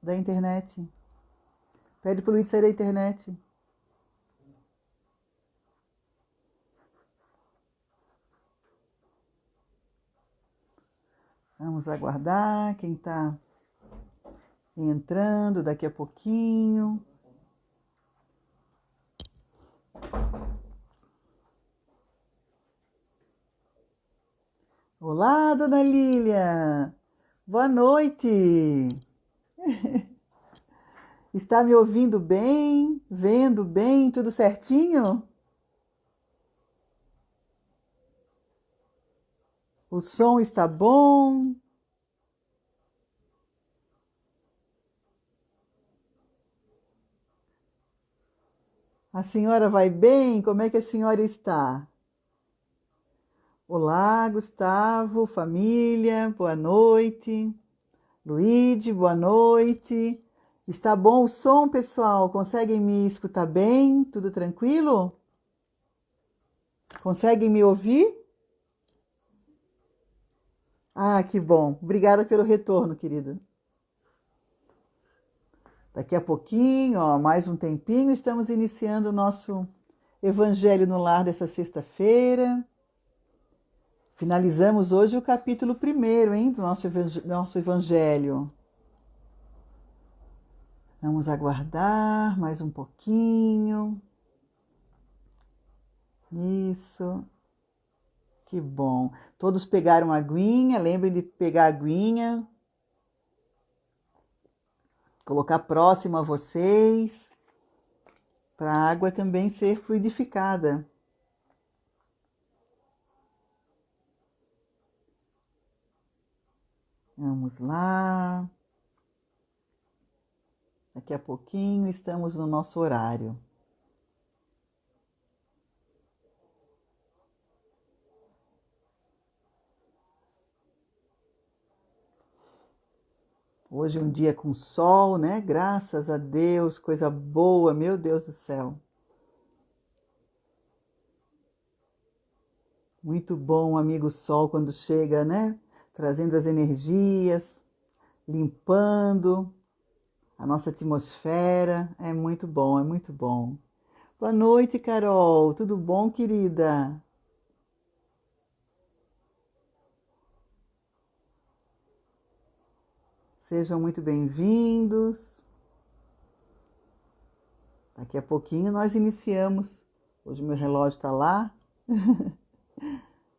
da internet. Pede pro Luiz sair da internet. Vamos aguardar quem está entrando daqui a pouquinho. Olá, dona Lília! Boa noite! Está me ouvindo bem? Vendo bem? Tudo certinho? O som está bom? A senhora vai bem? Como é que a senhora está? Olá, Gustavo, família, boa noite. Luíde, boa noite. Está bom o som, pessoal? Conseguem me escutar bem? Tudo tranquilo? Conseguem me ouvir? Ah, que bom. Obrigada pelo retorno, querido. Daqui a pouquinho, ó, mais um tempinho, estamos iniciando o nosso Evangelho no Lar dessa sexta-feira. Finalizamos hoje o capítulo 1º, hein, do nosso Evangelho. Vamos aguardar mais um pouquinho. Isso. Que bom. Todos pegaram a aguinha, lembrem de pegar a aguinha. Colocar próximo a vocês, para a água também ser fluidificada. Vamos lá. Daqui a pouquinho estamos no nosso horário. Hoje é um dia com sol, né? Graças a Deus, coisa boa, meu Deus do céu. Muito bom, amigo sol, quando chega, né? Trazendo as energias, limpando a nossa atmosfera. É muito bom, é muito bom. Boa noite, Carol. Tudo bom, querida? Sejam muito bem-vindos. Daqui a pouquinho nós iniciamos. Hoje meu relógio está lá.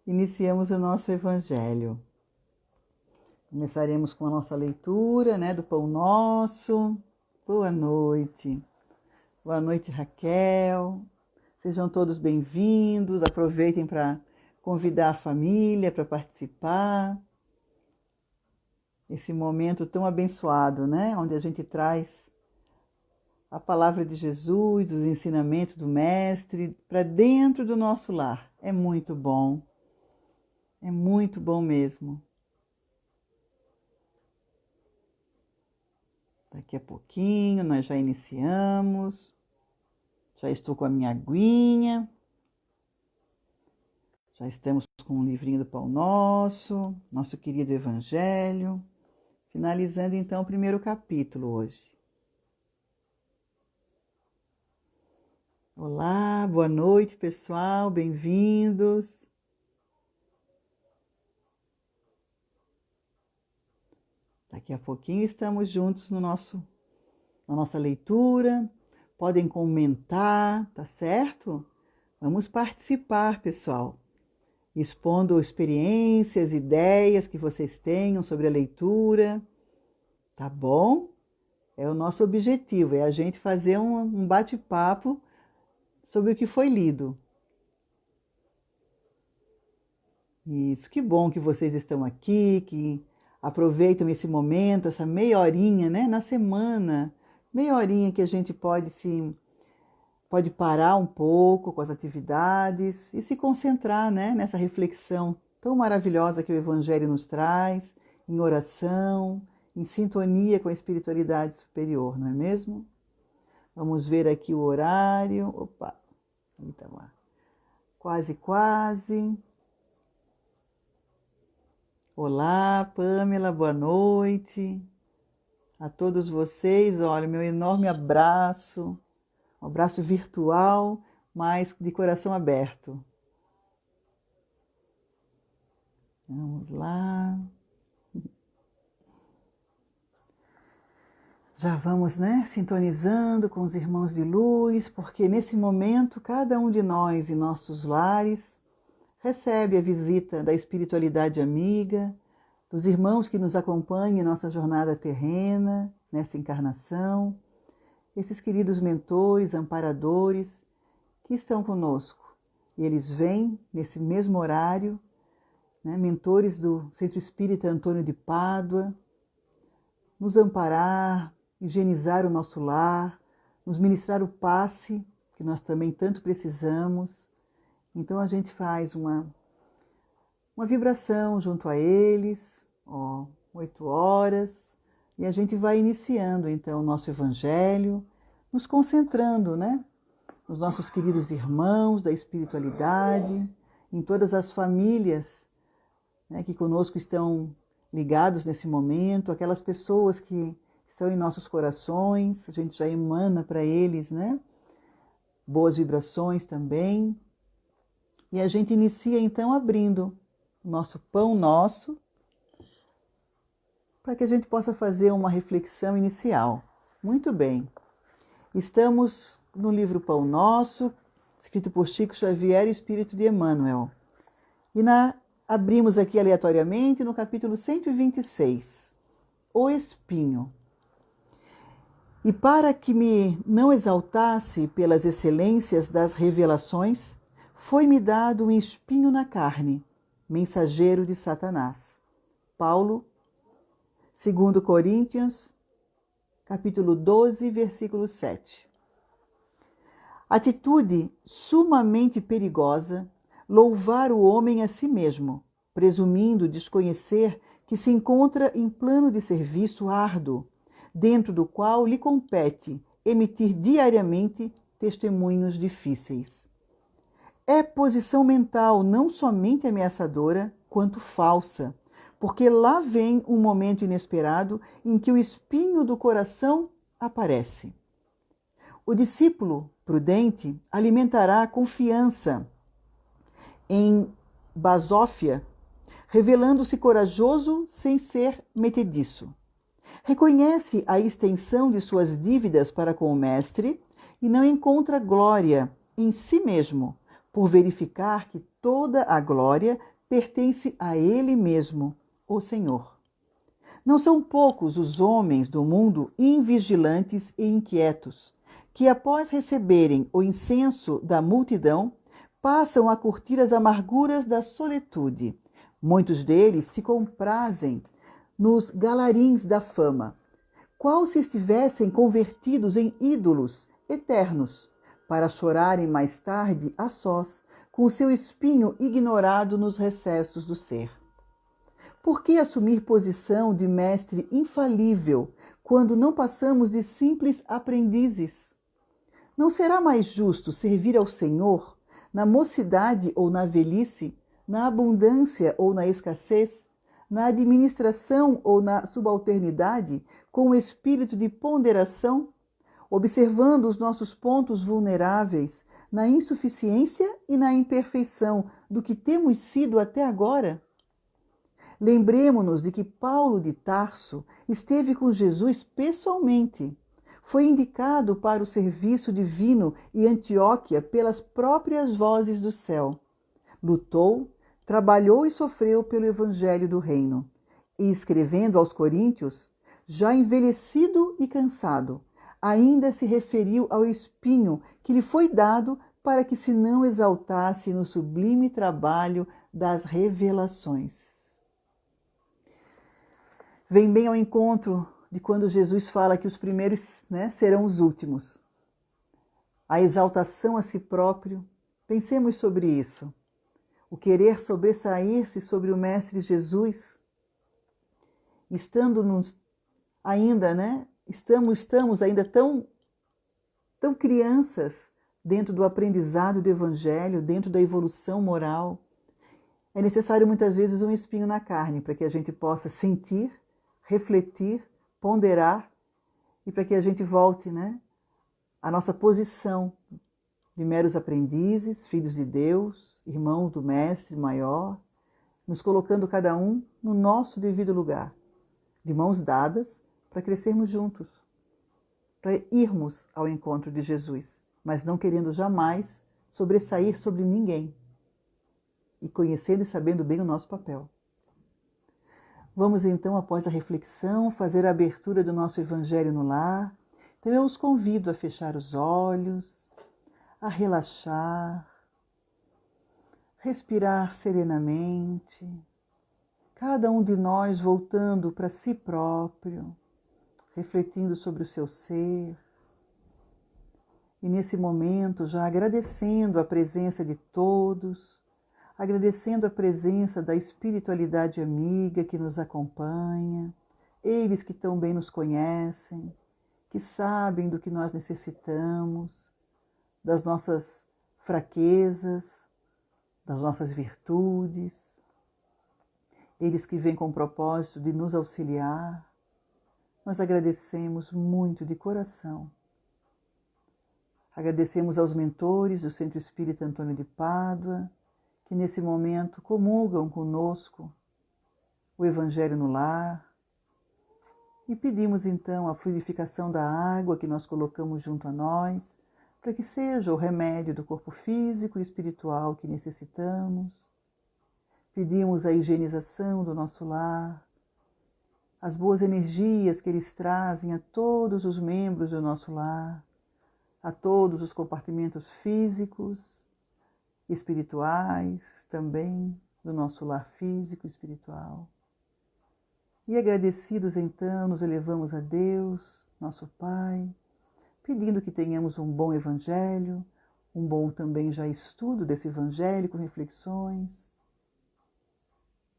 Iniciamos o nosso Evangelho. Começaremos com a nossa leitura, né, do Pão Nosso. Boa noite. Boa noite, Raquel. Sejam todos bem-vindos. Aproveitem para convidar a família para participar. Esse momento tão abençoado, né, onde a gente traz a palavra de Jesus, os ensinamentos do Mestre para dentro do nosso lar. É muito bom mesmo. Daqui a pouquinho nós já iniciamos. Já estou com a minha aguinha. Já estamos com o livrinho do Pão Nosso, nosso querido Evangelho. Finalizando então o 1º capítulo hoje. Olá, boa noite, pessoal, bem-vindos. Daqui a pouquinho estamos juntos na nossa leitura. Podem comentar, tá certo? Vamos participar, pessoal, expondo experiências, ideias que vocês tenham sobre a leitura, tá bom? É o nosso objetivo, é a gente fazer um bate-papo sobre o que foi lido. Isso, que bom que vocês estão aqui, que aproveitam esse momento, essa meia horinha, né, na semana, meia horinha que a gente pode parar um pouco com as atividades e se concentrar, né, nessa reflexão tão maravilhosa que o Evangelho nos traz, em oração, em sintonia com a espiritualidade superior, não é mesmo? Vamos ver aqui o horário. Opa, então, quase, quase. Olá, Pamela, boa noite. A todos vocês, olha, meu enorme abraço, um abraço virtual, mas de coração aberto. Vamos lá. Já vamos, né, sintonizando com os irmãos de luz, porque nesse momento cada um de nós em nossos lares recebe a visita da espiritualidade amiga, dos irmãos que nos acompanham em nossa jornada terrena, nessa encarnação, esses queridos mentores, amparadores que estão conosco. E eles vêm nesse mesmo horário, né, mentores do Centro Espírita Antônio de Pádua, nos amparar, higienizar o nosso lar, nos ministrar o passe, que nós também tanto precisamos. Então a gente faz uma vibração junto a eles, 8 horas, e a gente vai iniciando então o nosso evangelho, nos concentrando, né, nos nossos queridos irmãos da espiritualidade, em todas as famílias, né, que conosco estão ligados nesse momento, aquelas pessoas que estão em nossos corações, a gente já emana para eles, né, boas vibrações também. E a gente inicia então abrindo o nosso pão nosso, para que a gente possa fazer uma reflexão inicial. Muito bem, estamos no livro Pão Nosso, escrito por Chico Xavier e Espírito de Emmanuel. E abrimos aqui aleatoriamente no capítulo 126, O Espinho. E para que me não exaltasse pelas excelências das revelações, foi-me dado um espinho na carne, mensageiro de Satanás. Paulo, 2 Coríntios, capítulo 12, versículo 7. Atitude sumamente perigosa, louvar o homem a si mesmo, presumindo desconhecer que se encontra em plano de serviço árduo, dentro do qual lhe compete emitir diariamente testemunhos difíceis. É posição mental não somente ameaçadora, quanto falsa, porque lá vem um momento inesperado em que o espinho do coração aparece. O discípulo prudente alimentará a confiança em basófia, revelando-se corajoso sem ser metediço. Reconhece a extensão de suas dívidas para com o Mestre e não encontra glória em si mesmo, por verificar que toda a glória pertence a Ele mesmo, o Senhor. Não são poucos os homens do mundo invigilantes e inquietos, que após receberem o incenso da multidão, passam a curtir as amarguras da solitude. Muitos deles se comprazem nos galarins da fama, qual se estivessem convertidos em ídolos eternos, para chorarem mais tarde a sós, com o seu espinho ignorado nos recessos do ser. Por que assumir posição de mestre infalível, quando não passamos de simples aprendizes? Não será mais justo servir ao Senhor, na mocidade ou na velhice, na abundância ou na escassez, na administração ou na subalternidade, com o espírito de ponderação, observando os nossos pontos vulneráveis, na insuficiência e na imperfeição do que temos sido até agora? Lembremo-nos de que Paulo de Tarso esteve com Jesus pessoalmente. Foi indicado para o serviço divino em Antioquia pelas próprias vozes do céu. Lutou, trabalhou e sofreu pelo Evangelho do Reino. E escrevendo aos Coríntios, já envelhecido e cansado, ainda se referiu ao espinho que lhe foi dado para que se não exaltasse no sublime trabalho das revelações. Vem bem ao encontro de quando Jesus fala que os primeiros, né, serão os últimos. A exaltação a si próprio, pensemos sobre isso. O querer sobressair-se sobre o Mestre Jesus, estamos ainda tão crianças dentro do aprendizado do Evangelho, dentro da evolução moral. É necessário muitas vezes um espinho na carne para que a gente possa sentir, refletir, ponderar e para que a gente volte, né, à nossa posição de meros aprendizes, filhos de Deus, irmãos do Mestre maior, nos colocando cada um no nosso devido lugar, de mãos dadas, para crescermos juntos, para irmos ao encontro de Jesus, mas não querendo jamais sobressair sobre ninguém e conhecendo e sabendo bem o nosso papel. Vamos então, após a reflexão, fazer a abertura do nosso Evangelho no lar. Então eu os convido a fechar os olhos, a relaxar, respirar serenamente, cada um de nós voltando para si próprio, refletindo sobre o seu ser. E nesse momento já agradecendo a presença de todos, agradecendo a presença da espiritualidade amiga que nos acompanha, eles que tão bem nos conhecem, que sabem do que nós necessitamos, das nossas fraquezas, das nossas virtudes, eles que vêm com o propósito de nos auxiliar. Nós agradecemos muito de coração. Agradecemos aos mentores do Centro Espírita Antônio de Pádua, que nesse momento comungam conosco o Evangelho no lar, e pedimos então a fluidificação da água que nós colocamos junto a nós, para que seja o remédio do corpo físico e espiritual que necessitamos. Pedimos a higienização do nosso lar, as boas energias que eles trazem a todos os membros do nosso lar, a todos os compartimentos físicos, espirituais também, do nosso lar físico e espiritual. E agradecidos então, nos elevamos a Deus, nosso Pai, pedindo que tenhamos um bom Evangelho, um bom também já estudo desse Evangelho com reflexões.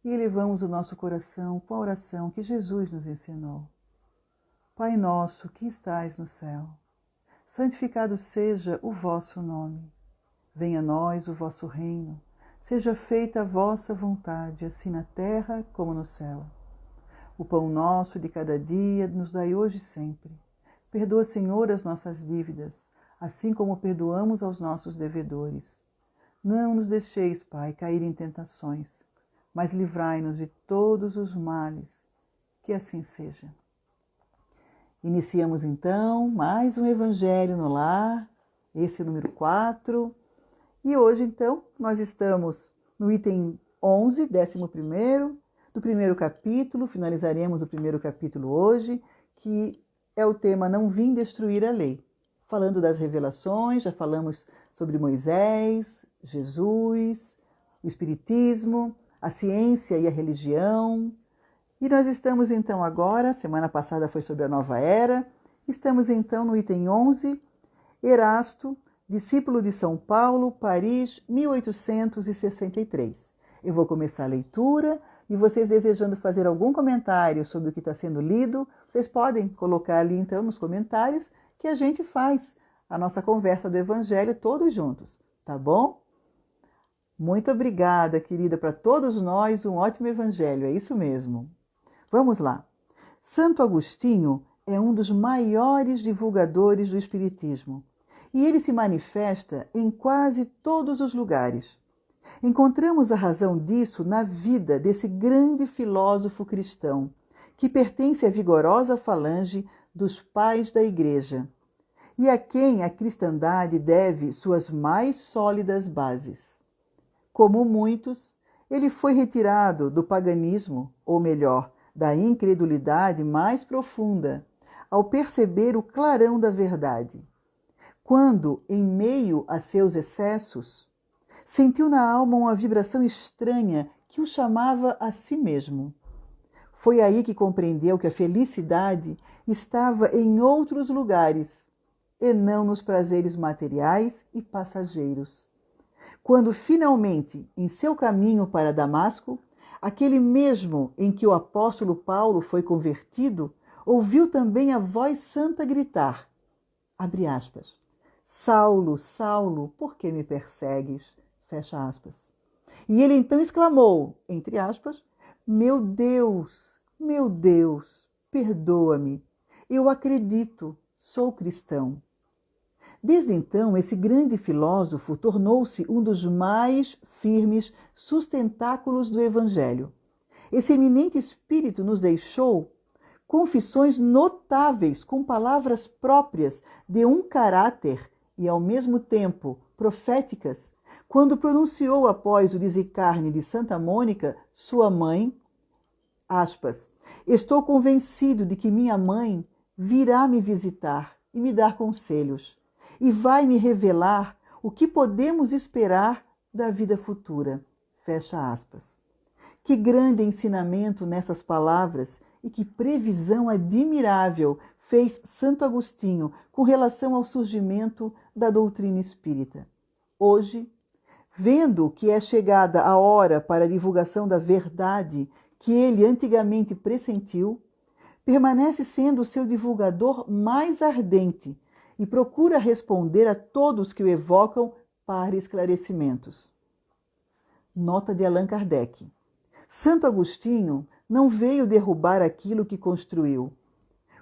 E elevamos o nosso coração com a oração que Jesus nos ensinou. Pai nosso que estais no céu, santificado seja o vosso nome. Venha a nós o vosso reino, seja feita a vossa vontade, assim na terra como no céu. O pão nosso de cada dia nos dai hoje e sempre. Perdoa, Senhor, as nossas dívidas, assim como perdoamos aos nossos devedores. Não nos deixeis, Pai, cair em tentações, mas livrai-nos de todos os males. Que assim seja. Iniciamos então mais um Evangelho no lar, esse é o número 4. E hoje, então, nós estamos no item 11, 11º, do primeiro capítulo. Finalizaremos o primeiro capítulo hoje, que é o tema Não Vim Destruir a Lei. Falando das revelações, já falamos sobre Moisés, Jesus, o Espiritismo, a ciência e a religião. E nós estamos então agora, semana passada foi sobre a Nova Era, estamos então no item 11, Erasto, discípulo de São Paulo, Paris, 1863. Eu vou começar a leitura e vocês desejando fazer algum comentário sobre o que está sendo lido, vocês podem colocar ali então nos comentários que a gente faz a nossa conversa do Evangelho todos juntos, tá bom? Muito obrigada, querida, para todos nós um ótimo Evangelho, é isso mesmo. Vamos lá. Santo Agostinho é um dos maiores divulgadores do Espiritismo. E ele se manifesta em quase todos os lugares. Encontramos a razão disso na vida desse grande filósofo cristão, que pertence à vigorosa falange dos pais da Igreja, e a quem a cristandade deve suas mais sólidas bases. Como muitos, ele foi retirado do paganismo, ou melhor, da incredulidade mais profunda, ao perceber o clarão da verdade. Quando, em meio a seus excessos, sentiu na alma uma vibração estranha que o chamava a si mesmo. Foi aí que compreendeu que a felicidade estava em outros lugares, e não nos prazeres materiais e passageiros. Quando finalmente, em seu caminho para Damasco, aquele mesmo em que o apóstolo Paulo foi convertido, ouviu também a voz santa gritar, abre aspas, Saulo, Saulo, por que me persegues? Fecha aspas. E ele então exclamou, entre aspas, meu Deus, perdoa-me. Eu acredito, sou cristão. Desde então, esse grande filósofo tornou-se um dos mais firmes sustentáculos do Evangelho. Esse eminente espírito nos deixou confissões notáveis com palavras próprias de um caráter e, ao mesmo tempo, proféticas, quando pronunciou após o desencarne de Santa Mônica, sua mãe, aspas, estou convencido de que minha mãe virá me visitar e me dar conselhos, e vai me revelar o que podemos esperar da vida futura. Fecha aspas. Que grande ensinamento nessas palavras e que previsão admirável fez Santo Agostinho com relação ao surgimento da doutrina espírita. Hoje, vendo que é chegada a hora para a divulgação da verdade que ele antigamente pressentiu, permanece sendo o seu divulgador mais ardente e procura responder a todos que o evocam para esclarecimentos. Nota de Allan Kardec. Santo Agostinho não veio derrubar aquilo que construiu.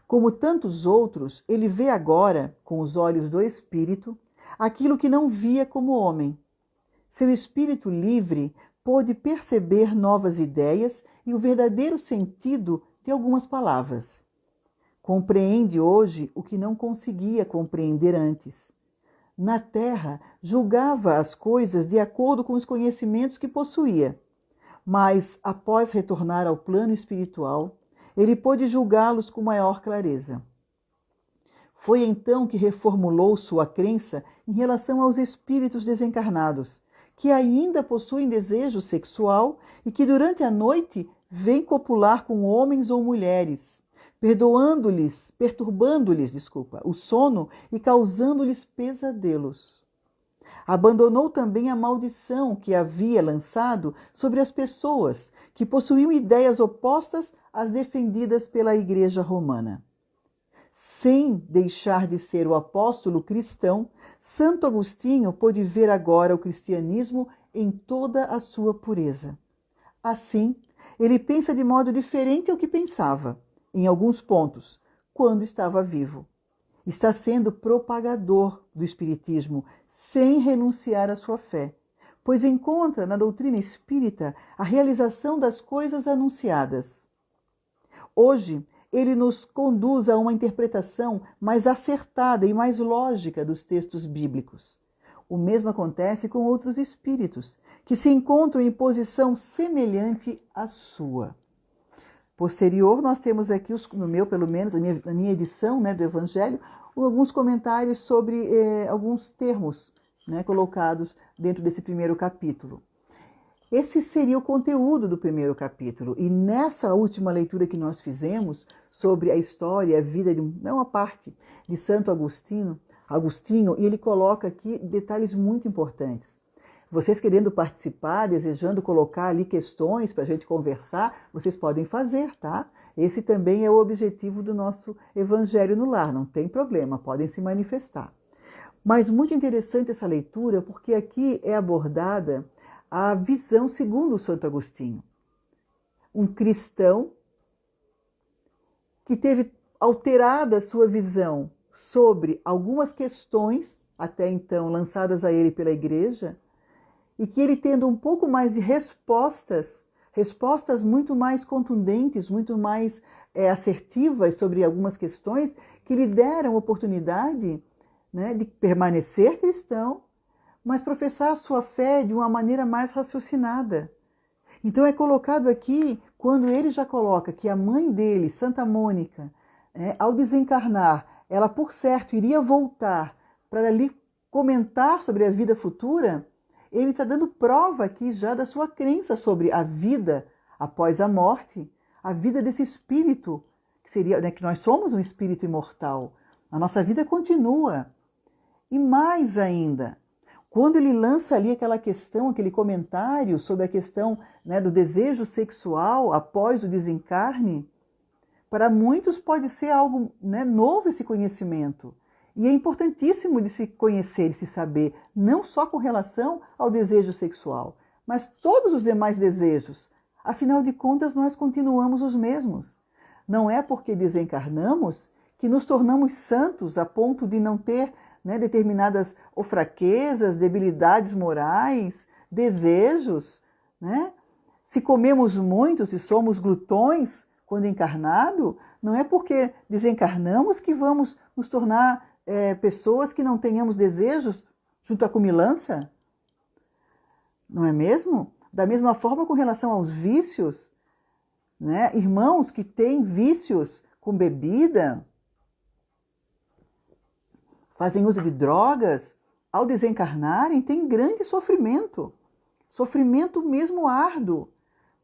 Como tantos outros, ele vê agora, com os olhos do espírito, aquilo que não via como homem. Seu espírito livre pôde perceber novas ideias e o verdadeiro sentido de algumas palavras. Compreende hoje o que não conseguia compreender antes. Na Terra, julgava as coisas de acordo com os conhecimentos que possuía, mas, após retornar ao plano espiritual, ele pôde julgá-los com maior clareza. Foi então que reformulou sua crença em relação aos espíritos desencarnados, que ainda possuem desejo sexual e que durante a noite vêm copular com homens ou mulheres, perturbando-lhes, o sono e causando-lhes pesadelos. Abandonou também a maldição que havia lançado sobre as pessoas que possuíam ideias opostas às defendidas pela Igreja Romana. Sem deixar de ser o apóstolo cristão, Santo Agostinho pôde ver agora o cristianismo em toda a sua pureza. Assim, ele pensa de modo diferente ao que pensava, em alguns pontos, quando estava vivo. Está sendo propagador do Espiritismo, sem renunciar à sua fé, pois encontra na doutrina espírita a realização das coisas anunciadas. Hoje, ele nos conduz a uma interpretação mais acertada e mais lógica dos textos bíblicos. O mesmo acontece com outros espíritos, que se encontram em posição semelhante à sua. Posterior, nós temos aqui, no meu, pelo menos, na minha edição, né, do Evangelho, alguns comentários sobre alguns termos, né, colocados dentro desse primeiro capítulo. Esse seria o conteúdo do primeiro capítulo. E nessa última leitura que nós fizemos sobre a história, a vida de uma parte de Santo Agostinho, e ele coloca aqui detalhes muito importantes. Vocês querendo participar, desejando colocar ali questões para a gente conversar, vocês podem fazer, tá? Esse também é o objetivo do nosso Evangelho no Lar, não tem problema, podem se manifestar. Mas muito interessante essa leitura, porque aqui é abordada a visão segundo o Santo Agostinho. Um cristão que teve alterada a sua visão sobre algumas questões, até então lançadas a ele pela Igreja, e que ele tendo um pouco mais de respostas muito mais contundentes, muito mais assertivas sobre algumas questões, que lhe deram oportunidade, né, de permanecer cristão, mas professar a sua fé de uma maneira mais raciocinada. Então é colocado aqui, quando ele já coloca que a mãe dele, Santa Mônica, ao desencarnar, ela por certo iria voltar para ali comentar sobre a vida futura, ele está dando prova aqui já da sua crença sobre a vida após a morte, a vida desse espírito, que seria, né, que nós somos um espírito imortal. A nossa vida continua. E mais ainda, quando ele lança ali aquela questão, aquele comentário sobre a questão, né, do desejo sexual após o desencarne, para muitos pode ser algo, né, novo esse conhecimento. E é importantíssimo de se conhecer, de se saber, não só com relação ao desejo sexual, mas todos os demais desejos. Afinal de contas, nós continuamos os mesmos. Não é porque desencarnamos que nos tornamos santos a ponto de não ter, né, determinadas ou fraquezas, debilidades morais, desejos, né? Se comemos muito, se somos glutões quando encarnado, não é porque desencarnamos que vamos nos tornar pessoas que não tenhamos desejos junto à cumilança. Não é mesmo? Da mesma forma com relação aos vícios, né? Irmãos que têm vícios com bebida, fazem uso de drogas, ao desencarnarem têm grande sofrimento. Sofrimento mesmo árduo,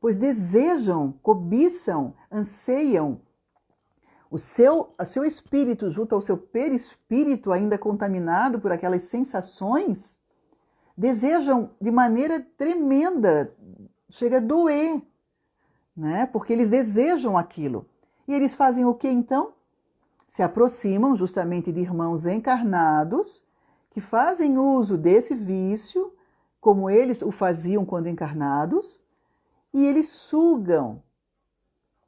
pois desejam, cobiçam, anseiam o seu espírito junto ao seu perispírito ainda contaminado por aquelas sensações, desejam de maneira tremenda, chega a doer, né? Porque eles desejam aquilo. E eles fazem o que então? Se aproximam justamente de irmãos encarnados que fazem uso desse vício, como eles o faziam quando encarnados, e eles sugam,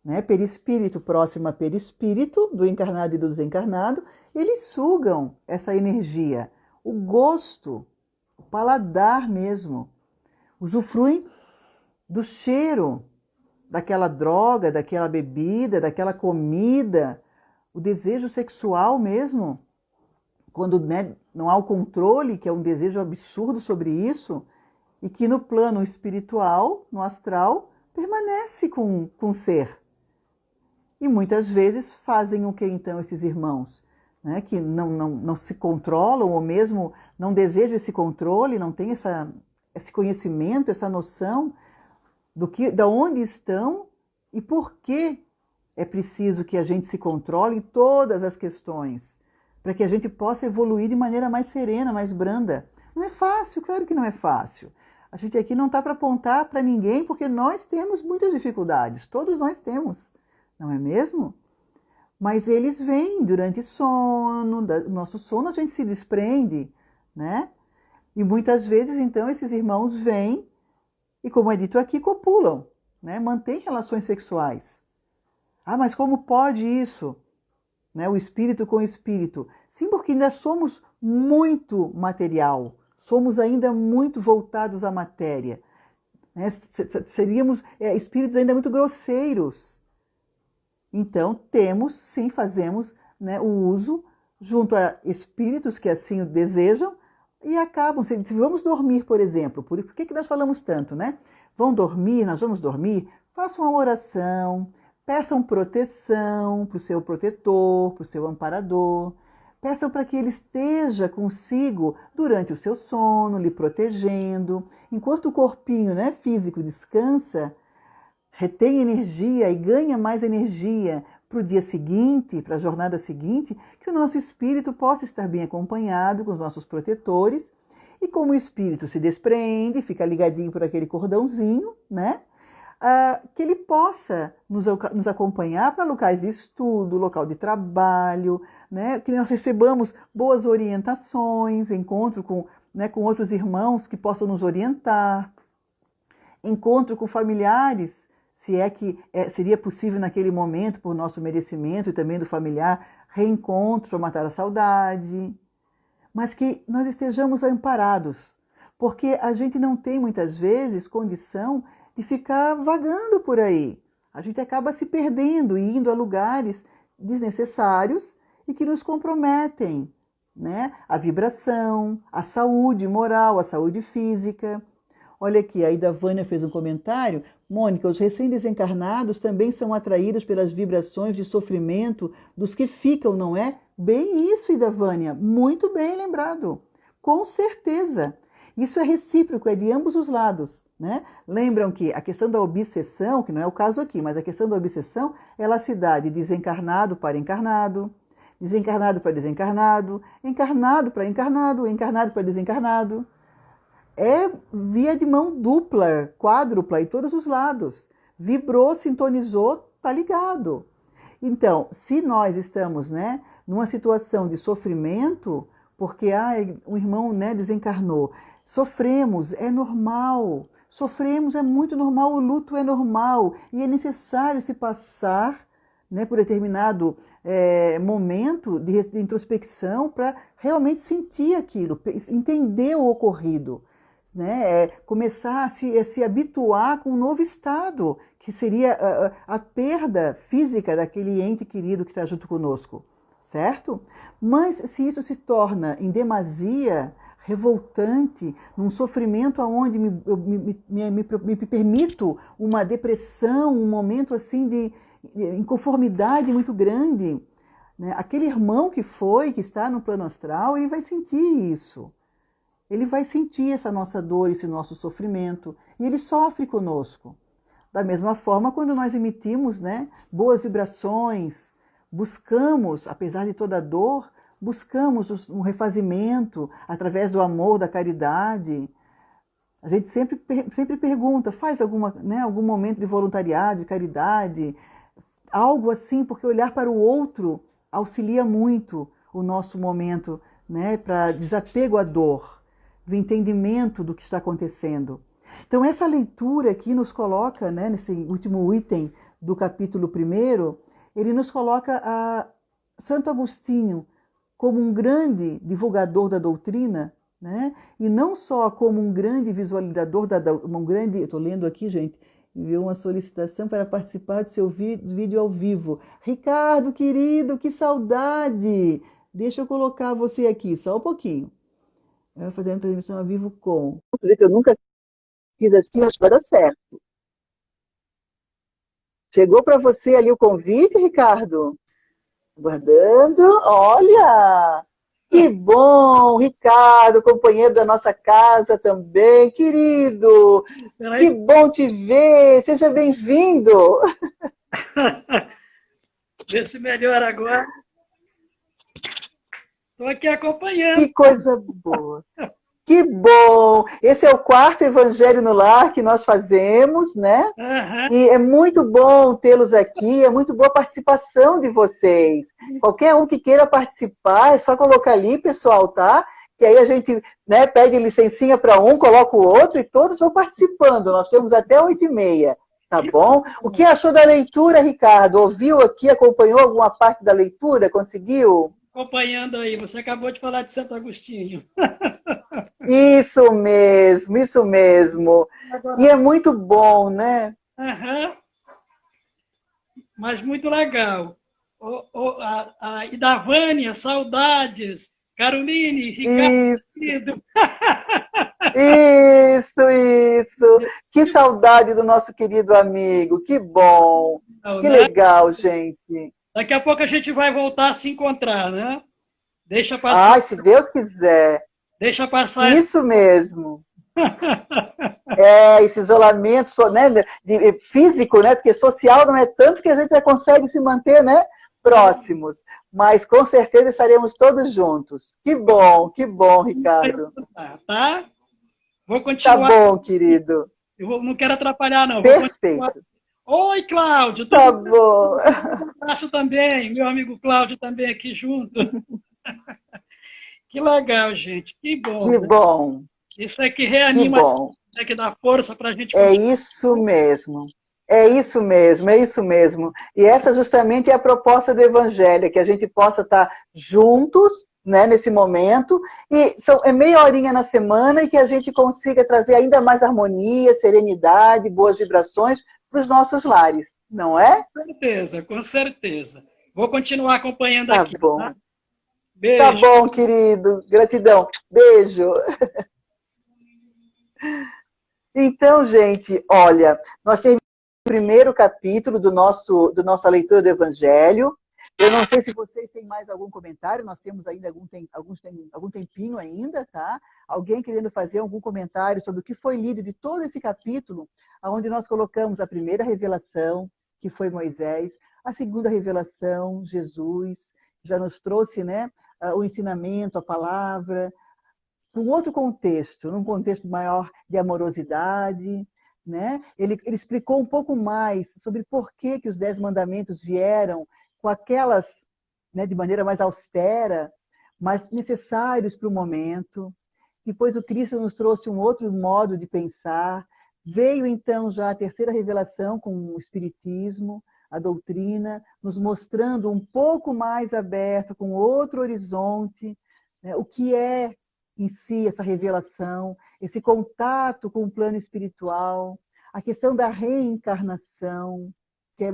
né, perispírito próximo a perispírito, do encarnado e do desencarnado, eles sugam essa energia, o gosto, o paladar mesmo, usufruem do cheiro daquela droga, daquela bebida, daquela comida, o desejo sexual mesmo, quando, né, não há o controle, que é um desejo absurdo sobre isso, e que no plano espiritual, no astral, permanece com o ser. E muitas vezes fazem o que então esses irmãos? Né, que não se controlam, ou mesmo não desejam esse controle, não têm esse conhecimento, essa noção da onde estão e por que é preciso que a gente se controle em todas as questões, para que a gente possa evoluir de maneira mais serena, mais branda. Não é fácil, claro que não é fácil. A gente aqui não está para apontar para ninguém, porque nós temos muitas dificuldades, todos nós temos, não é mesmo? Mas eles vêm durante sono, nosso sono a gente se desprende, né? E muitas vezes, então, esses irmãos vêm e, como é dito aqui, copulam, né? Mantêm relações sexuais. Ah, mas como pode isso? Né? O espírito com o espírito. Sim, porque ainda somos muito material, somos ainda muito voltados à matéria. Né? Seríamos espíritos ainda muito grosseiros. Então, sim, fazemos, né, o uso junto a espíritos que assim o desejam e acabam. Se vamos dormir, por exemplo, por que nós falamos tanto, né? Vão dormir, nós vamos dormir, façam uma oração, peçam proteção para o seu protetor, para o seu amparador. Peçam para que ele esteja consigo durante o seu sono, lhe protegendo. Enquanto o corpinho, né, físico descansa, retém energia e ganha mais energia para o dia seguinte, para a jornada seguinte, que o nosso espírito possa estar bem acompanhado com os nossos protetores. E como o espírito se desprende, fica ligadinho por aquele cordãozinho, né? Que ele possa nos acompanhar para locais de estudo, local de trabalho, né? Que nós recebamos boas orientações, encontro com outros irmãos que possam nos orientar, encontro com familiares, se é que seria possível naquele momento, por nosso merecimento e também do familiar, reencontro para matar a saudade, mas que nós estejamos amparados, porque a gente não tem muitas vezes condição de ficar vagando por aí. A gente acaba se perdendo e indo a lugares desnecessários e que nos comprometem, né? A vibração, a saúde moral, a saúde física. Olha aqui, a Ida Vânia fez um comentário. Mônica, os recém-desencarnados também são atraídos pelas vibrações de sofrimento dos que ficam, não é? Bem isso, Ida Vânia, muito bem lembrado. Com certeza. Isso é recíproco, é de ambos os lados, né? Lembram que a questão da obsessão, que não é o caso aqui, mas a questão da obsessão, ela se dá de desencarnado para encarnado para desencarnado, encarnado para encarnado, encarnado para desencarnado. É via de mão dupla, quádrupla, em todos os lados. Vibrou, sintonizou, tá ligado. Então, se nós estamos, né, numa situação de sofrimento, porque um irmão, né, desencarnou, sofremos, é normal. Sofremos, é muito normal, o luto é normal. E é necessário se passar, né, por determinado momento de introspecção para realmente sentir aquilo, entender o ocorrido, né, começar a se habituar com um novo estado, que seria a perda física daquele ente querido que está junto conosco, certo? Mas se isso se torna em demasia, revoltante, num sofrimento aonde me permito uma depressão, um momento assim de inconformidade muito grande, né? Aquele irmão que está no plano astral, ele vai sentir isso. Ele vai sentir essa nossa dor, esse nosso sofrimento, e ele sofre conosco. Da mesma forma, quando nós emitimos, né, boas vibrações, buscamos, apesar de toda a dor, buscamos um refazimento através do amor, da caridade. A gente sempre pergunta, faz algum momento de voluntariado, de caridade, algo assim, porque olhar para o outro auxilia muito o nosso momento, né, para desapego à dor, do entendimento do que está acontecendo. Então, essa leitura aqui nos coloca, né, nesse último item do capítulo 1, ele nos coloca a Santo Agostinho como um grande divulgador da doutrina, né, e não só como um grande visualizador, estou lendo aqui, gente, enviou uma solicitação para participar do seu vídeo ao vivo. Ricardo, querido, que saudade! Deixa eu colocar você aqui, só um pouquinho. Eu vou fazer uma transmissão ao vivo com... Eu nunca fiz assim, acho que vai dar certo. Chegou para você ali o convite, Ricardo? Aguardando. Olha! Que bom, Ricardo, companheiro da nossa casa também, querido. Que bom te ver. Seja bem-vindo. Vê se melhora agora. Estou aqui acompanhando. Que coisa boa. Que bom! Esse é o 4º Evangelho no Lar que nós fazemos, né? Uhum. E é muito bom tê-los aqui, é muito boa a participação de vocês. Qualquer um que queira participar, é só colocar ali, pessoal, tá? Que aí a gente, né, pede licencinha para um, coloca o outro e todos vão participando. Nós temos até 8h30, tá bom? O que achou da leitura, Ricardo? Ouviu aqui, acompanhou alguma parte da leitura? Conseguiu? Acompanhando aí, você acabou de falar de Santo Agostinho. Isso mesmo, isso mesmo. E é muito bom, né? Uhum. Mas muito legal. E da Vânia, saudades. Caroline, Ricardo. Isso. Que saudade do nosso querido amigo. Que bom. Não, que né? legal, gente. Daqui a pouco a gente vai voltar a se encontrar, né? Deixa passar. Ai, se Deus quiser. Deixa passar. Isso mesmo. Esse isolamento, né, físico, né? Porque social não é tanto que a gente já consegue se manter, né? Próximos. Mas com certeza estaremos todos juntos. Que bom, Ricardo. Tá? Vou continuar. Tá bom, querido. Não quero atrapalhar, não. Perfeito. Oi, Cláudio. Tá bom. Um abraço também. Meu amigo Cláudio também aqui junto. Que legal, gente. Que bom. Que bom. Isso é que reanima, isso é que dá força para a gente continuar. Isso mesmo. É isso mesmo. E essa justamente é a proposta do Evangelho, que a gente possa estar juntos, né, nesse momento, e é meia horinha na semana e que a gente consiga trazer ainda mais harmonia, serenidade, boas vibrações para os nossos lares, não é? Com certeza. Vou continuar acompanhando tá aqui. Bom. Tá? Beijo. Tá bom, querido. Gratidão. Beijo. Então, gente, olha, nós temos o primeiro capítulo da nossa leitura do Evangelho. Eu não sei se vocês têm mais algum comentário, nós temos ainda algum tempinho ainda, tá? Alguém querendo fazer algum comentário sobre o que foi lido de todo esse capítulo, onde nós colocamos a primeira revelação, que foi Moisés, a segunda revelação, Jesus, já nos trouxe, né, o ensinamento, a palavra, num outro contexto, num contexto maior de amorosidade, né? Ele explicou um pouco mais sobre por que os 10 mandamentos vieram com aquelas, né, de maneira mais austera, mas necessários para o momento. Depois o Cristo nos trouxe um outro modo de pensar. Veio então já a terceira revelação com o Espiritismo, a doutrina, nos mostrando um pouco mais aberto, com outro horizonte, né, o que é em si essa revelação, esse contato com o plano espiritual, a questão da reencarnação, que é,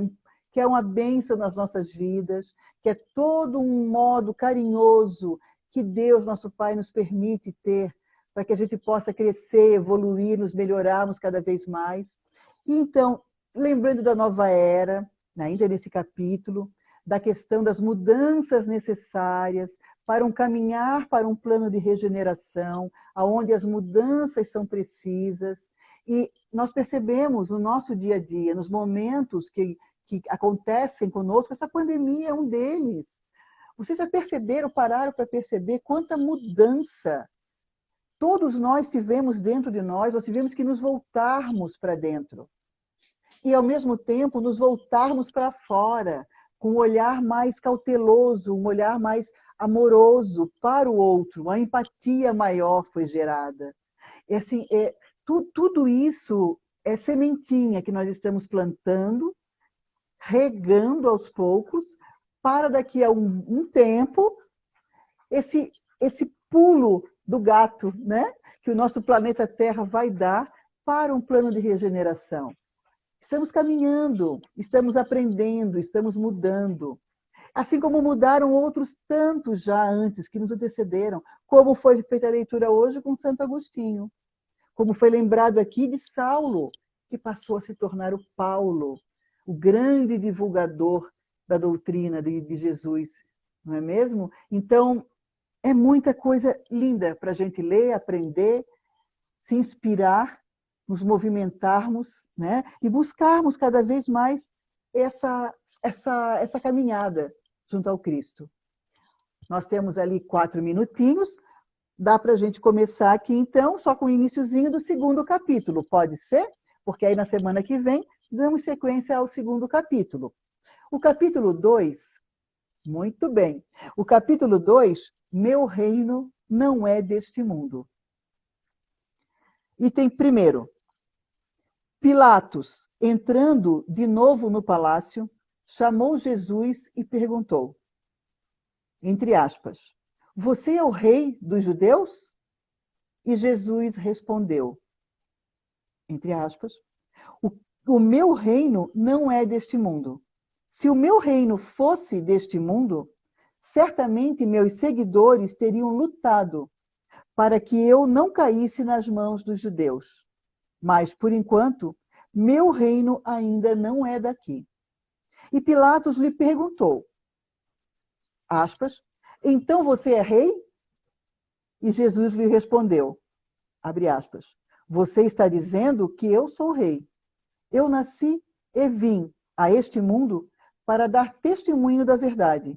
que é uma bênção nas nossas vidas, que é todo um modo carinhoso que Deus, nosso Pai, nos permite ter, para que a gente possa crescer, evoluir, nos melhorarmos cada vez mais. E então, lembrando da nova era, ainda nesse capítulo, da questão das mudanças necessárias para um caminhar para um plano de regeneração, onde as mudanças são precisas. E nós percebemos no nosso dia a dia, nos momentos que acontecem conosco, essa pandemia é um deles. Vocês já perceberam, pararam para perceber quanta mudança todos nós tivemos dentro de nós tivemos que nos voltarmos para dentro. E, ao mesmo tempo, nos voltarmos para fora, com um olhar mais cauteloso, um olhar mais amoroso para o outro, uma empatia maior foi gerada. E, assim, tudo isso é sementinha que nós estamos plantando, regando aos poucos, para daqui a um tempo, esse pulo do gato, né, que o nosso planeta Terra vai dar para um plano de regeneração. Estamos caminhando, estamos aprendendo, estamos mudando. Assim como mudaram outros tantos já antes, que nos antecederam, como foi feita a leitura hoje com Santo Agostinho, como foi lembrado aqui de Saulo, que passou a se tornar o Paulo, o grande divulgador da doutrina de Jesus, não é mesmo? Então, é muita coisa linda para a gente ler, aprender, se inspirar, nos movimentarmos, né? E buscarmos cada vez mais essa caminhada junto ao Cristo. Nós temos ali 4 minutinhos, dá para a gente começar aqui, então, só com o iniciozinho do 2º capítulo, pode ser? Porque aí na semana que vem damos sequência ao 2º capítulo. O capítulo 2, muito bem. O capítulo 2, meu reino não é deste mundo. Item primeiro. Pilatos, entrando de novo no palácio, chamou Jesus e perguntou, entre aspas, você é o rei dos judeus? E Jesus respondeu, entre aspas, o meu reino não é deste mundo. Se o meu reino fosse deste mundo, certamente meus seguidores teriam lutado para que eu não caísse nas mãos dos judeus. Mas, por enquanto, meu reino ainda não é daqui. E Pilatos lhe perguntou, aspas, então você é rei? E Jesus lhe respondeu, abre aspas, você está dizendo que eu sou rei. Eu nasci e vim a este mundo para dar testemunho da verdade.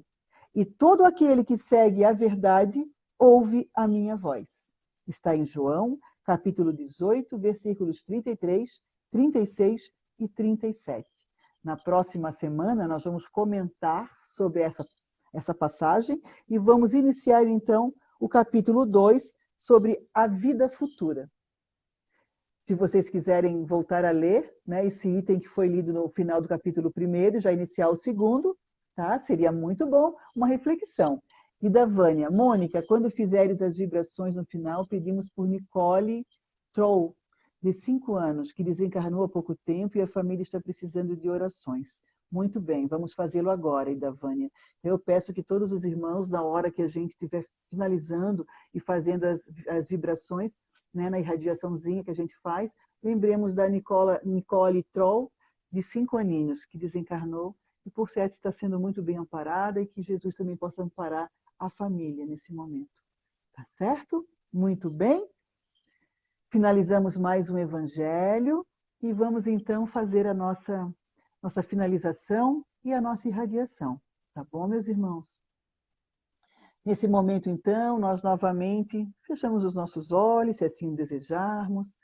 E todo aquele que segue a verdade ouve a minha voz. Está em João, capítulo 18, versículos 33, 36 e 37. Na próxima semana, nós vamos comentar sobre essa passagem e vamos iniciar, então, o capítulo 2 sobre a vida futura. Se vocês quiserem voltar a ler, né, esse item que foi lido no final do capítulo 1, já iniciar o 2º, tá? Seria muito bom, uma reflexão. E da Vânia, Mônica, quando fizeres as vibrações no final, pedimos por Nicole Troll, de 5 anos, que desencarnou há pouco tempo e a família está precisando de orações. Muito bem, vamos fazê-lo agora, Ida Vânia. Eu peço que todos os irmãos, na hora que a gente estiver finalizando e fazendo as vibrações, né, na irradiaçãozinha que a gente faz, lembremos da Nicole Troll, de 5 aninhos, que desencarnou e, por certo, está sendo muito bem amparada e que Jesus também possa amparar a família nesse momento. Tá certo? Muito bem. Finalizamos mais um evangelho e vamos, então, fazer a nossa finalização e a nossa irradiação. Tá bom, meus irmãos? Nesse momento, então, nós novamente fechamos os nossos olhos, se assim desejarmos,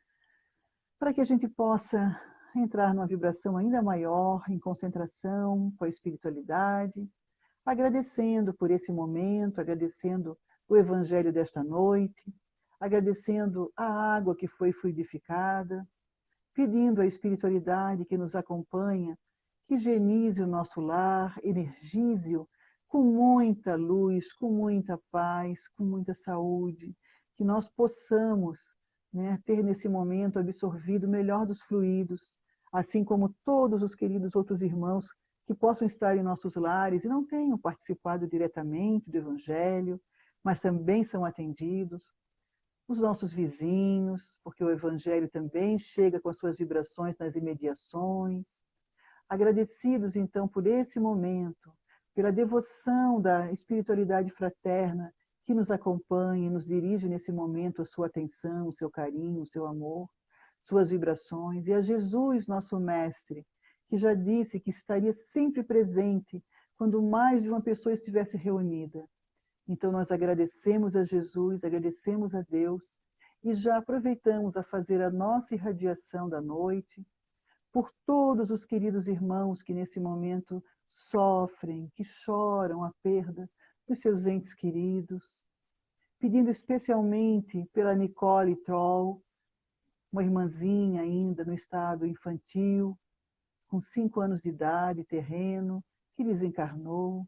para que a gente possa entrar numa vibração ainda maior, em concentração com a espiritualidade, agradecendo por esse momento, agradecendo o Evangelho desta noite, agradecendo a água que foi fluidificada, pedindo à espiritualidade que nos acompanha que higienize o nosso lar, energize-o com muita luz, com muita paz, com muita saúde, que nós possamos, né, ter nesse momento absorvido o melhor dos fluidos, assim como todos os queridos outros irmãos que possam estar em nossos lares e não tenham participado diretamente do Evangelho, mas também são atendidos, os nossos vizinhos, porque o Evangelho também chega com as suas vibrações nas imediações. Agradecidos, então, por esse momento, pela devoção da espiritualidade fraterna que nos acompanha e nos dirige nesse momento a sua atenção, o seu carinho, o seu amor, suas vibrações, e a Jesus, nosso Mestre, que já disse que estaria sempre presente quando mais de uma pessoa estivesse reunida. Então nós agradecemos a Jesus, agradecemos a Deus, e já aproveitamos a fazer a nossa irradiação da noite, por todos os queridos irmãos que nesse momento sofrem, que choram a perda dos seus entes queridos, pedindo especialmente pela Nicole Troll, uma irmãzinha ainda no estado infantil, com 5 anos de idade, terreno, que desencarnou.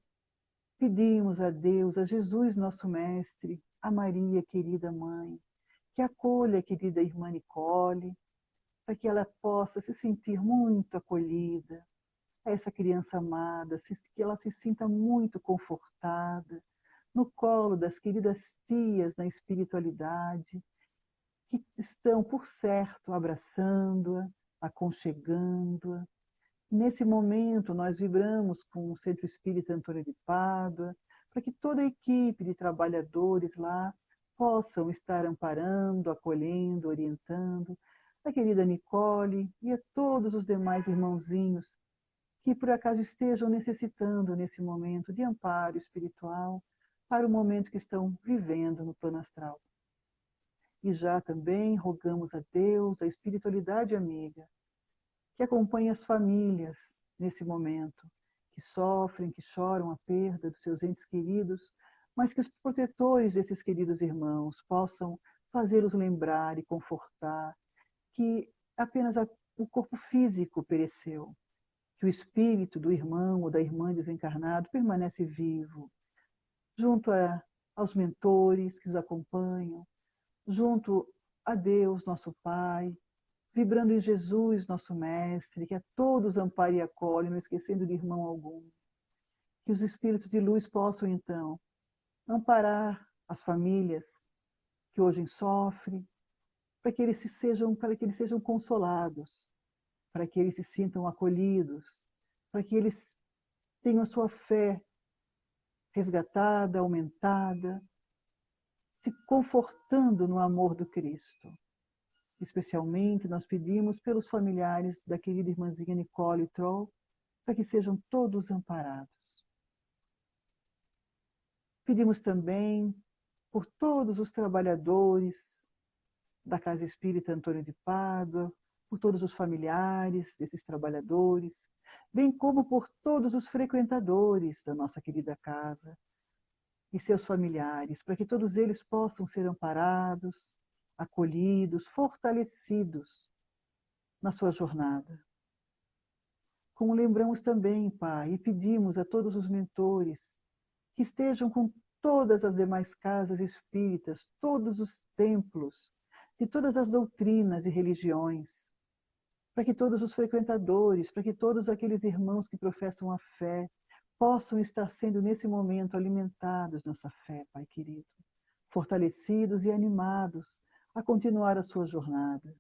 Pedimos a Deus, a Jesus nosso Mestre, a Maria, querida Mãe, que acolha a querida irmã Nicole, para que ela possa se sentir muito acolhida, essa criança amada, que ela se sinta muito confortada, no colo das queridas tias na espiritualidade, que estão, por certo, abraçando-a, aconchegando-a. Nesse momento, nós vibramos com o Centro Espírita Antônio de Pádua, para que toda a equipe de trabalhadores lá possam estar amparando, acolhendo, orientando a querida Nicole e a todos os demais irmãozinhos que por acaso estejam necessitando nesse momento de amparo espiritual para o momento que estão vivendo no plano astral. E já também rogamos a Deus, a espiritualidade amiga, que acompanhe as famílias nesse momento, que sofrem, que choram a perda dos seus entes queridos, mas que os protetores desses queridos irmãos possam fazê-los lembrar e confortar que apenas o corpo físico pereceu, que o espírito do irmão ou da irmã desencarnado permanece vivo, junto aos mentores que os acompanham, junto a Deus, nosso Pai, vibrando em Jesus, nosso Mestre, que a todos ampare e acolhe, não esquecendo de irmão algum. Que os espíritos de luz possam, então, amparar as famílias que hoje sofrem, para que eles sejam consolados, para que eles se sintam acolhidos, para que eles tenham a sua fé resgatada, aumentada, se confortando no amor do Cristo. Especialmente nós pedimos pelos familiares da querida irmãzinha Nicole Troll, para que sejam todos amparados. Pedimos também por todos os trabalhadores da Casa Espírita Antônio de Pádua, por todos os familiares desses trabalhadores, bem como por todos os frequentadores da nossa querida casa e seus familiares, para que todos eles possam ser amparados, acolhidos, fortalecidos na sua jornada. Como lembramos também, Pai, e pedimos a todos os mentores que estejam com todas as demais casas espíritas, todos os templos, de todas as doutrinas e religiões, para que todos os frequentadores, para que todos aqueles irmãos que professam a fé possam estar sendo nesse momento alimentados nessa fé, Pai querido, fortalecidos e animados a continuar a sua jornada.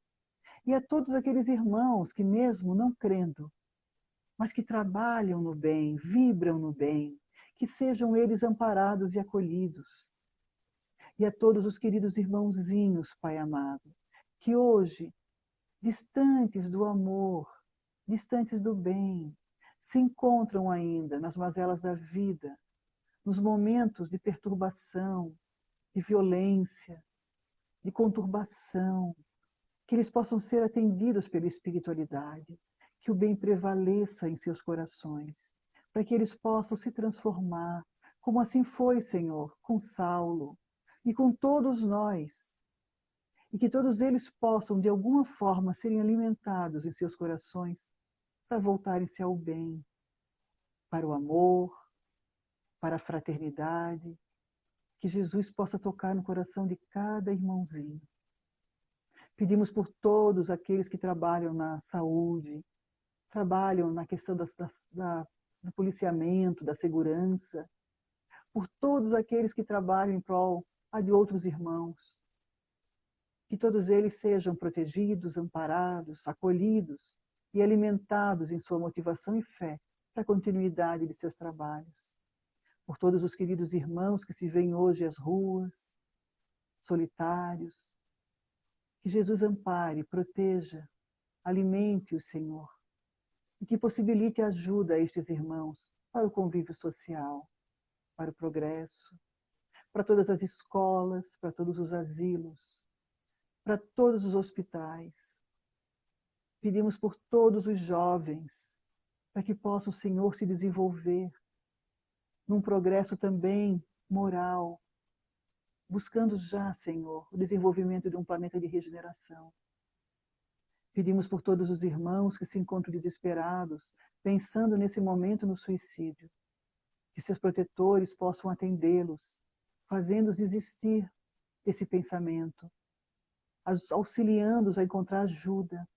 E a todos aqueles irmãos que mesmo não crendo, mas que trabalham no bem, vibram no bem, que sejam eles amparados e acolhidos. E a todos os queridos irmãozinhos, Pai amado, que hoje, distantes do amor, distantes do bem, se encontram ainda nas mazelas da vida, nos momentos de perturbação, de violência, de conturbação, que eles possam ser atendidos pela espiritualidade, que o bem prevaleça em seus corações, para que eles possam se transformar, como assim foi, Senhor, com Saulo e com todos nós, e que todos eles possam, de alguma forma, serem alimentados em seus corações para voltarem-se ao bem, para o amor, para a fraternidade, que Jesus possa tocar no coração de cada irmãozinho. Pedimos por todos aqueles que trabalham na saúde, trabalham na questão do policiamento, da segurança, por todos aqueles que trabalham em prol de outros irmãos, que todos eles sejam protegidos, amparados, acolhidos e alimentados em sua motivação e fé para a continuidade de seus trabalhos. Por todos os queridos irmãos que se veem hoje às ruas, solitários, que Jesus ampare, proteja, alimente-os, Senhor, e que possibilite ajuda a estes irmãos para o convívio social, para o progresso, para todas as escolas, para todos os asilos, para todos os hospitais. Pedimos por todos os jovens, para que possa o Senhor se desenvolver num progresso também moral, buscando já, Senhor, o desenvolvimento de um planeta de regeneração. Pedimos por todos os irmãos que se encontram desesperados, pensando nesse momento no suicídio, que seus protetores possam atendê-los, fazendo-os desistir desse pensamento, auxiliando-os a encontrar ajuda,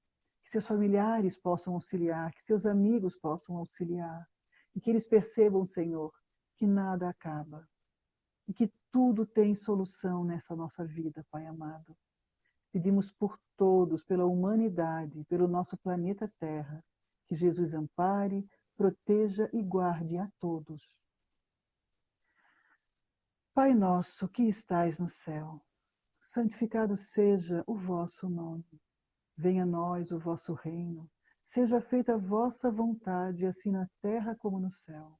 que seus familiares possam auxiliar, que seus amigos possam auxiliar, e que eles percebam, Senhor, que nada acaba, e que tudo tem solução nessa nossa vida, Pai amado. Pedimos por todos, pela humanidade, pelo nosso planeta Terra, que Jesus ampare, proteja e guarde a todos. Pai nosso que estais no céu, santificado seja o vosso nome. Venha a nós o vosso reino. Seja feita a vossa vontade, assim na terra como no céu.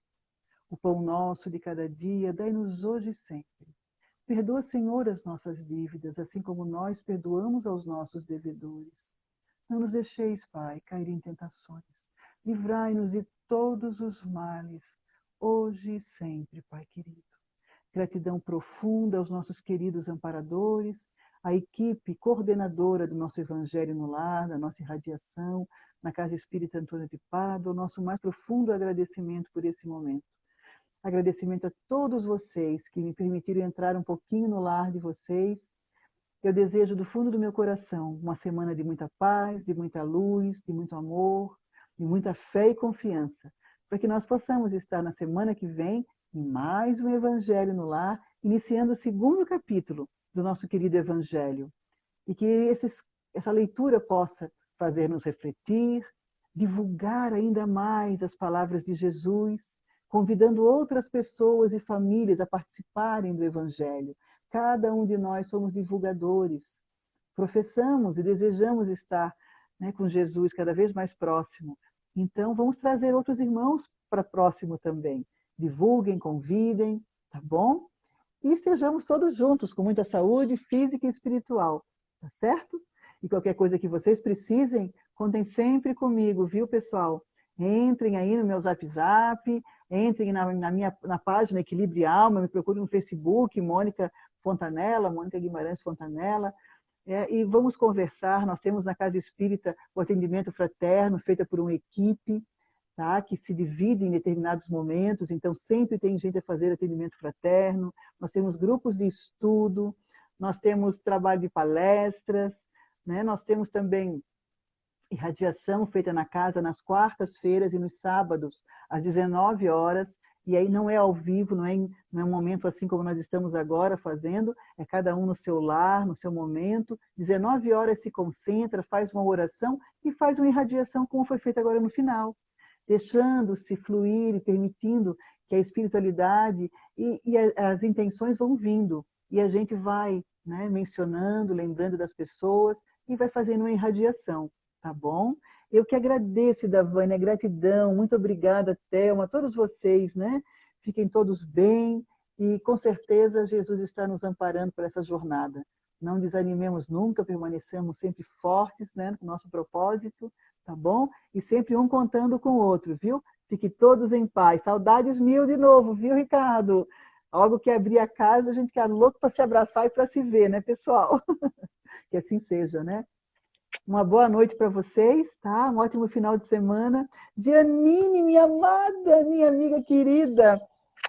O pão nosso de cada dia, dai-nos hoje e sempre. Perdoa, Senhor, as nossas dívidas, assim como nós perdoamos aos nossos devedores. Não nos deixeis, Pai, cair em tentações. Livrai-nos de todos os males, hoje e sempre, Pai querido. Gratidão profunda aos nossos queridos amparadores, à equipe coordenadora do nosso Evangelho no Lar, da nossa irradiação, na Casa Espírita Antônio de Pádua, o nosso mais profundo agradecimento por esse momento. Agradecimento a todos vocês que me permitiram entrar um pouquinho no lar de vocês. Eu desejo do fundo do meu coração uma semana de muita paz, de muita luz, de muito amor, de muita fé e confiança, para que nós possamos estar na semana que vem em mais um Evangelho no Lar, iniciando o segundo capítulo do nosso querido Evangelho. E que essa leitura possa fazer-nos refletir, divulgar ainda mais as palavras de Jesus, convidando outras pessoas e famílias a participarem do Evangelho. Cada um de nós somos divulgadores, professamos e desejamos estar, né, com Jesus cada vez mais próximo. Então, vamos trazer outros irmãos para próximo também. Divulguem, convidem, tá bom? E sejamos todos juntos, com muita saúde física e espiritual, tá certo? E qualquer coisa que vocês precisem, contem sempre comigo, viu, pessoal? Entrem aí no meu Zap, entrem na página Equilíbrio e Alma, me procurem no Facebook, Mônica Guimarães Fontanella, e vamos conversar. Nós temos na Casa Espírita o atendimento fraterno, feito por uma equipe, tá? Que se divide em determinados momentos, então sempre tem gente a fazer atendimento fraterno. Nós temos grupos de estudo, nós temos trabalho de palestras, né? Nós temos também irradiação feita na casa nas quartas-feiras e nos sábados, às 19 horas, e aí não é ao vivo, não é um momento assim como nós estamos agora fazendo, é cada um no seu lar, no seu momento, 19 horas se concentra, faz uma oração e faz uma irradiação como foi feita agora no final, deixando-se fluir e permitindo que a espiritualidade e as intenções vão vindo, e a gente vai, né, mencionando, lembrando das pessoas, e vai fazendo uma irradiação. Tá bom? Eu que agradeço, Davânia, gratidão, muito obrigada, Thelma, a todos vocês, né? Fiquem todos bem e com certeza Jesus está nos amparando por essa jornada. Não desanimemos nunca, permanecemos sempre fortes, né, no nosso propósito, tá bom? E sempre um contando com o outro, viu? Fiquem todos em paz. Saudades mil de novo, viu, Ricardo? Logo que abrir a casa, a gente quer louco para se abraçar e para se ver, né, pessoal? Que assim seja, né? Uma boa noite para vocês, tá? Um ótimo final de semana. Janine, minha amada, minha amiga querida,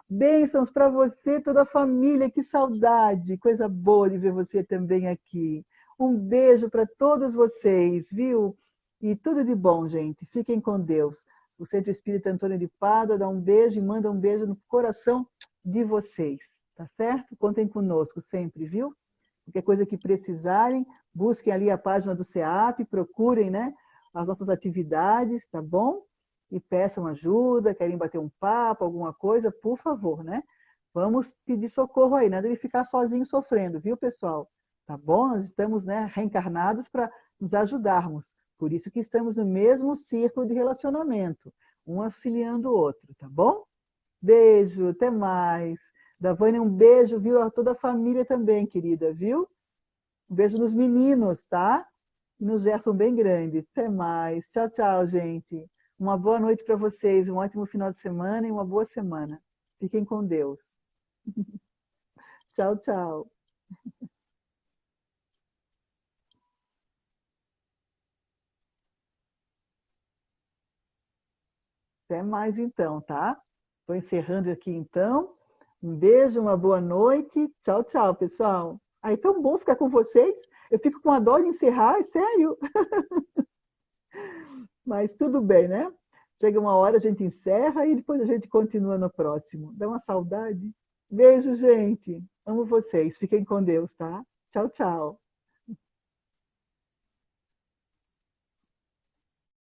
bênçãos para você, toda a família, que saudade, coisa boa de ver você também aqui. Um beijo para todos vocês, viu? E tudo de bom, gente. Fiquem com Deus. O Centro Espírita Antônio de Pádua dá um beijo e manda um beijo no coração de vocês, tá certo? Contem conosco sempre, viu? Qualquer coisa que precisarem, busquem ali a página do SEAP, procurem, né, as nossas atividades, tá bom? E peçam ajuda, querem bater um papo, alguma coisa, por favor, né? Vamos pedir socorro aí, nada de ficar sozinho sofrendo, viu, pessoal? Tá bom? Nós estamos, né, reencarnados para nos ajudarmos. Por isso que estamos no mesmo círculo de relacionamento, um auxiliando o outro, tá bom? Beijo, até mais. Davânia, um beijo, viu? A toda a família também, querida, viu? Um beijo nos meninos, tá? E no Gerson bem grande. Até mais. Tchau, tchau, gente. Uma boa noite para vocês, um ótimo final de semana e uma boa semana. Fiquem com Deus. Tchau, tchau. Até mais então, tá? Estou encerrando aqui então. Um beijo, uma boa noite. Tchau, tchau, pessoal. Aí, tão bom ficar com vocês. Eu fico com a dó de encerrar, é sério. Mas tudo bem, né? Chega uma hora, a gente encerra e depois a gente continua no próximo. Dá uma saudade. Beijo, gente. Amo vocês. Fiquem com Deus, tá? Tchau, tchau.